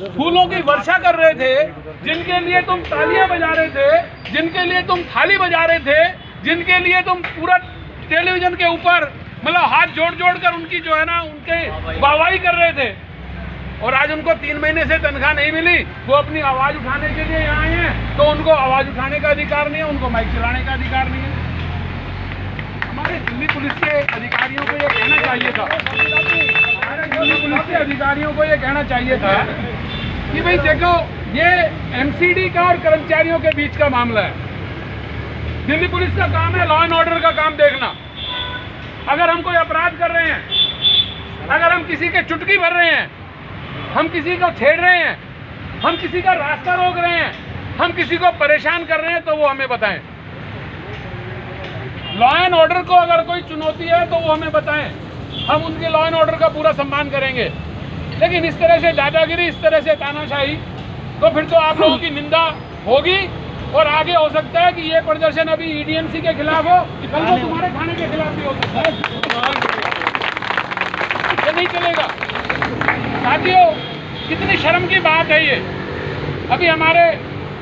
फूलों की वर्षा कर रहे थे, जिनके लिए तुम तालियां बजा रहे थे, जिनके लिए तुम थाली बजा रहे थे, जिनके लिए तुम पूरा टेलीविजन के ऊपर मतलब हाथ जोड़ जोड़ कर उनकी जो है ना उनके वाहवाही कर रहे थे, और आज उनको 3 महीने से तनख्वाह नहीं मिली, वो अपनी आवाज उठाने के लिए यहाँ आए हैं, तो उनको आवाज उठाने का अधिकार नहीं है, उनको माइक चलाने का अधिकार नहीं है। हमारे दिल्ली पुलिस के अधिकारियों को ये कहना चाहिए था, हमारे दिल्ली पुलिस के अधिकारियों को ये कहना चाहिए था कि भाई देखो, ये एमसीडी का और कर्मचारियों के बीच का मामला है। दिल्ली पुलिस का काम है लॉ एंड ऑर्डर का काम देखना। अगर हम कोई अपराध कर रहे हैं, अगर हम किसी के चुटकी भर रहे हैं, हम किसी को छेड़ रहे हैं, हम किसी का रास्ता रोक रहे हैं, हम किसी को परेशान कर रहे हैं, तो वो हमें बताएं। लॉ एंड ऑर्डर को अगर कोई चुनौती है तो वो हमें बताएं, हम उनके लॉ एंड ऑर्डर का पूरा सम्मान करेंगे। लेकिन इस तरह से दादागिरी, इस तरह से तानाशाही, तो फिर तो आप लोगों की निंदा होगी, और आगे हो सकता है कि ये प्रदर्शन अभी ईडीएमसी के खिलाफ हो, कल को तुम्हारे थाने के खिलाफ भी हो सकता है। ये नहीं चलेगा साथियों। कितनी शर्म की बात है ये। अभी हमारे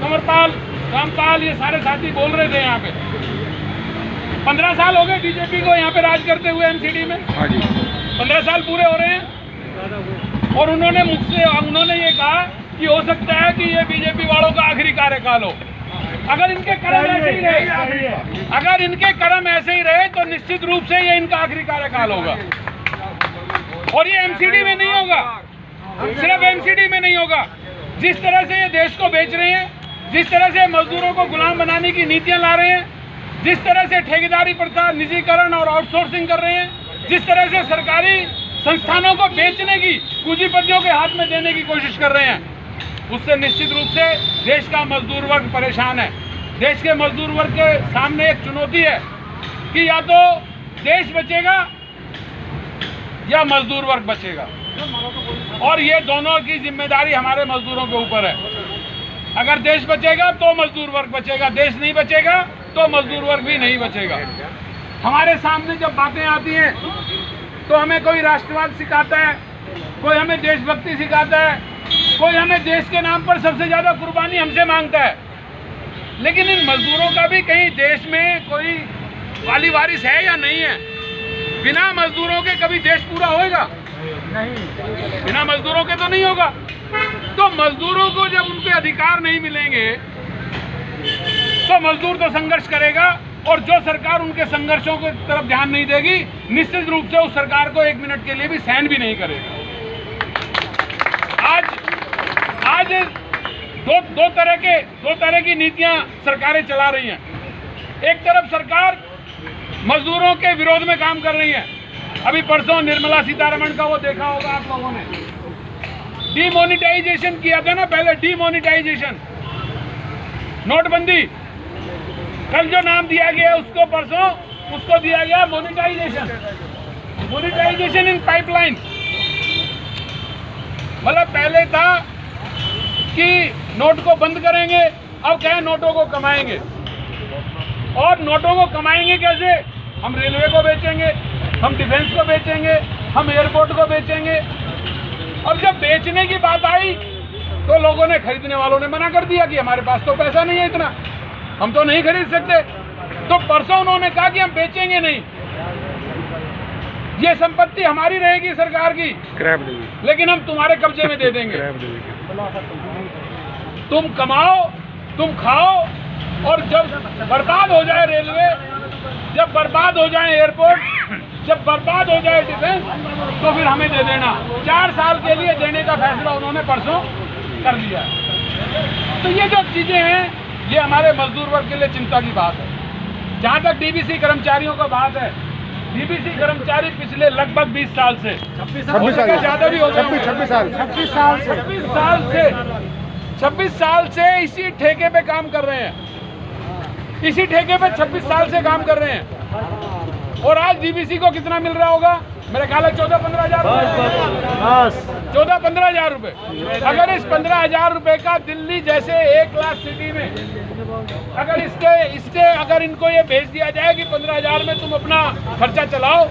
कंवरपाल, रामपाल, ये सारे साथी बोल रहे थे यहाँ पे 15 साल हो गए बीजेपी को यहाँ पे राज करते हुए एमसीडी में। 15 साल पूरे हो रहे हैं, और उन्होंने ये कहा कि हो सकता है कि ये बीजेपी वालों का आखिरी कार्यकाल हो। अगर इनके कर्म ऐसे ही रहे, अगर इनके कर्म ऐसे ही रहे तो निश्चित रूप से ये इनका आखिरी कार्यकाल होगा। और ये एमसीडी में नहीं होगा, सिर्फ एमसीडी में नहीं होगा। जिस तरह से ये देश को बेच रहे हैं, जिस तरह से मजदूरों को गुलाम बनाने की नीतियां ला रहे हैं, जिस तरह से ठेकेदारी प्रथा, निजीकरण और आउटसोर्सिंग कर रहे हैं, जिस तरह से सरकारी संस्थानों को बेचने की, पूंजीपतियों के हाथ में देने की कोशिश कर रहे हैं, उससे निश्चित रूप से देश का मजदूर वर्ग परेशान है। देश के मजदूर वर्ग के सामने एक चुनौती है कि या तो देश बचेगा या मजदूर वर्ग बचेगा, और ये दोनों की जिम्मेदारी हमारे मजदूरों के ऊपर है। अगर देश बचेगा तो मजदूर वर्ग बचेगा, देश नहीं बचेगा तो मजदूर वर्ग भी नहीं बचेगा। हमारे सामने जब बातें आती हैं तो हमें कोई राष्ट्रवाद सिखाता है, कोई हमें देशभक्ति सिखाता है, कोई हमें देश के नाम पर सबसे ज्यादा कुर्बानी हमसे मांगता है। लेकिन इन मजदूरों का भी कहीं देश में कोई वाली वारिस है या नहीं है? बिना मजदूरों के कभी देश पूरा होएगा? नहीं, बिना मजदूरों के तो नहीं होगा। तो मजदूरों को जब उनके अधिकार नहीं मिलेंगे तो मजदूर तो संघर्ष करेगा, और जो सरकार उनके संघर्षों की तरफ ध्यान नहीं देगी, निश्चित रूप से उस सरकार को 1 मिनट के लिए भी सहन भी नहीं करेगा। आज दो तरह की नीतियां सरकारें चला रही हैं। एक तरफ सरकार मजदूरों के विरोध में काम कर रही है। अभी परसों निर्मला सीतारमण का वो देखा होगा आप लोगों ने, डीमोनेटाइजेशन किया था ना, पहले डीमोनेटाइजेशन, नोटबंदी। कल जो नाम दिया गया उसको, परसों उसको दिया गया मोनेटाइजेशन, मोनेटाइजेशन इन पाइपलाइन। मतलब पहले था कि नोट को बंद करेंगे, अब क्या है, नोटों को कमाएंगे। और नोटों को कमाएंगे कैसे? हम रेलवे को बेचेंगे, हम डिफेंस को बेचेंगे, हम एयरपोर्ट को बेचेंगे। और जब बेचने की बात आई तो लोगों ने, खरीदने वालों ने मना कर दिया कि हमारे पास तो पैसा नहीं है इतना, हम तो नहीं खरीद सकते। तो परसों उन्होंने कहा कि हम बेचेंगे नहीं, ये संपत्ति हमारी रहेगी सरकार की, लेकिन हम तुम्हारे कब्जे में दे देंगे। तुम कमाओ, तुम खाओ, और जब बर्बाद हो जाए रेलवे, जब बर्बाद हो जाए एयरपोर्ट, जब बर्बाद हो जाए डिफेंस, तो फिर हमें दे देना। 4 साल के लिए देने का फैसला उन्होंने परसों कर लिया। तो ये जो चीजें हैं, ये हमारे मजदूर वर्ग के लिए चिंता की बात है। जहाँ तक डीबीसी कर्मचारियों का बात है, डीबीसी कर्मचारी पिछले लगभग 20 साल से, 26 साल ज्यादा भी हो गए, 26 साल से इसी ठेके पे काम कर रहे हैं, इसी ठेके पे 26 साल से काम कर रहे हैं। और आज डीबीसी को कितना मिल रहा होगा? मेरे ख्याल है 14-15 हज़ार रुपए, 14-15 हज़ार रुपए। अगर इस 15 हज़ार रुपए का दिल्ली जैसे एक लाख सिटी में, अगर इसके अगर इनको ये भेज दिया जाए कि 15 हज़ार में तुम अपना खर्चा चलाओ,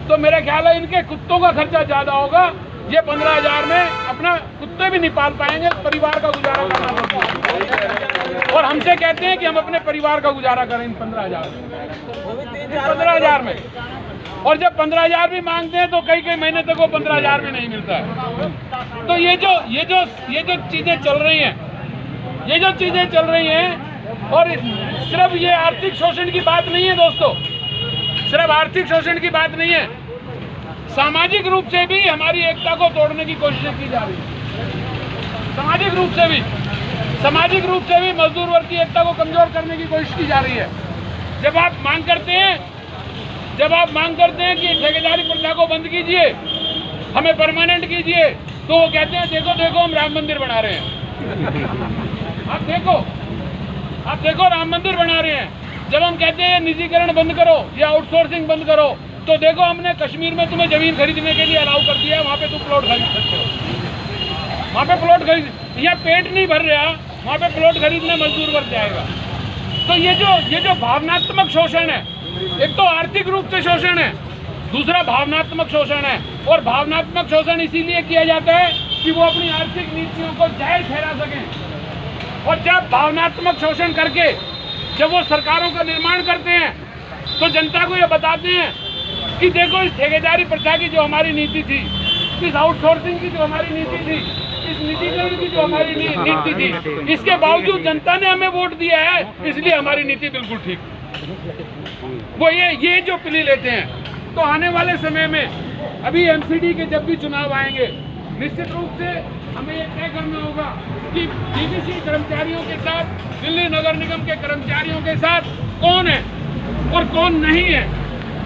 तो मेरा ख्याल है इनके कुत्तों का खर्चा ज्यादा होगा ये 15,000 में अपना कुत्ते भी नहीं पाल पाएंगे, परिवार का गुजारा करना पड़ता है। और हमसे कहते हैं कि हम अपने परिवार का गुजारा करें इन 15,000 में। और जब 15,000 भी मांगते हैं तो कई महीने तक वो 15,000 भी नहीं मिलता है। तो ये जो चीजें चल रही हैं, और सिर्फ ये आर्थिक शोषण की बात नहीं है दोस्तों, सिर्फ आर्थिक शोषण की बात नहीं है, सामाजिक रूप से भी हमारी एकता को तोड़ने की कोशिश की जा रही है। सामाजिक रूप से भी मजदूर वर्ग की एकता को कमजोर करने की कोशिश की जा रही है। जब आप मांग करते हैं कि ठेकेदारी प्रथा को बंद कीजिए, हमें परमानेंट कीजिए, तो वो कहते हैं देखो हम राम मंदिर बना रहे हैं। आप देखो राम मंदिर बना रहे हैं। जब हम कहते हैं निजीकरण बंद करो या आउटसोर्सिंग बंद करो, तो देखो हमने कश्मीर में तुम्हें जमीन खरीदने के लिए अलाउ कर दिया है, वहाँ पे तुम प्लॉट खरीद सकते हो। वहाँ पे प्लॉट खरीद, यहाँ पेट नहीं भर रहा, वहाँ पे प्लॉट खरीदने मजदूर वर्ग जाएगा। तो ये जो भावनात्मक शोषण है, एक तो आर्थिक रूप से शोषण है, दूसरा भावनात्मक शोषण है। और भावनात्मक शोषण इसीलिए किया जाता है कि वो अपनी आर्थिक नीतियों को जायज ठहरा सकें। और जब भावनात्मक शोषण करके जब वो सरकारों का निर्माण करते हैं, तो जनता को ये बताते हैं कि देखो इस ठेकेदारी प्रथा की जो हमारी नीति थी, इस आउटसोर्सिंग की जो हमारी नीति थी, इस निजीकरण की जो हमारी नीति थी, इसके बावजूद जनता ने हमें वोट दिया है, इसलिए हमारी नीति बिल्कुल ठीक। वो ये जो प्ली लेते हैं। तो आने वाले समय में अभी एमसीडी के जब भी चुनाव आएंगे, निश्चित रूप से हमें ये तय करना होगा कि डीवीसी कर्मचारियों के साथ, दिल्ली नगर निगम के कर्मचारियों के साथ कौन है और कौन नहीं है।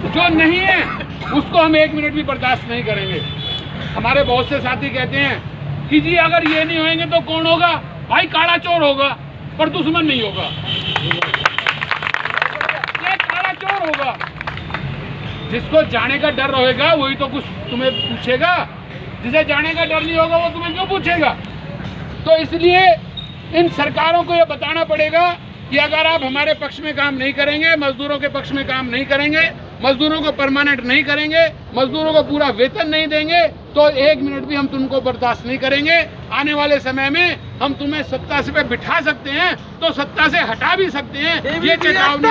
जो नहीं है उसको हम 1 मिनट भी बर्दाश्त नहीं करेंगे। हमारे बहुत से साथी कहते हैं कि जी अगर ये नहीं होंगे तो कौन होगा? भाई काला चोर होगा, पर दुश्मन नहीं होगा। ये काला चोर होगा। जिसको जाने का डर रहेगा वही तो कुछ तुम्हें पूछेगा, जिसे जाने का डर नहीं होगा वो तुम्हें क्यों पूछेगा? तो इसलिए इन सरकारों को ये बताना पड़ेगा कि अगर आप हमारे पक्ष में काम नहीं करेंगे, मजदूरों के पक्ष में काम नहीं करेंगे, मजदूरों को परमानेंट नहीं करेंगे, मजदूरों को पूरा वेतन नहीं देंगे, तो 1 मिनट भी हम तुमको बर्दाश्त नहीं करेंगे। आने वाले समय में हम तुम्हें सत्ता से पे बिठा सकते हैं तो सत्ता से हटा भी सकते हैं। ये चेतावनी।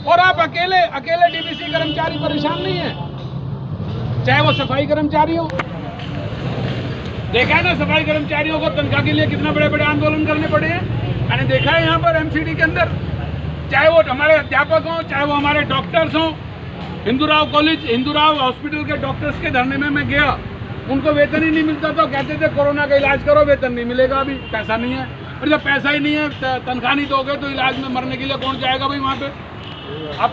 और आप अकेले डीवीसी कर्मचारी परेशान नहीं है, चाहे वो सफाई कर्मचारी हो। देखा है ना, सफाई कर्मचारियों को तनख्वाह के लिए कितना बड़े आंदोलन करने पड़े हैं। मैंने देखा है यहाँ पर एमसीडी के अंदर, चाहे वो हमारे अध्यापक हों, चाहे वो हमारे डॉक्टर्स हों। हिंदूराव हॉस्पिटल के डॉक्टर्स के धरने में मैं गया, उनको वेतन ही नहीं मिलता। तो कहते थे कोरोना का इलाज करो, वेतन नहीं मिलेगा, अभी पैसा नहीं है। और जब पैसा ही नहीं है, तनख्वाह नहीं दोगे तो इलाज में मरने के लिए कौन जाएगा भाई वहाँ पे? आप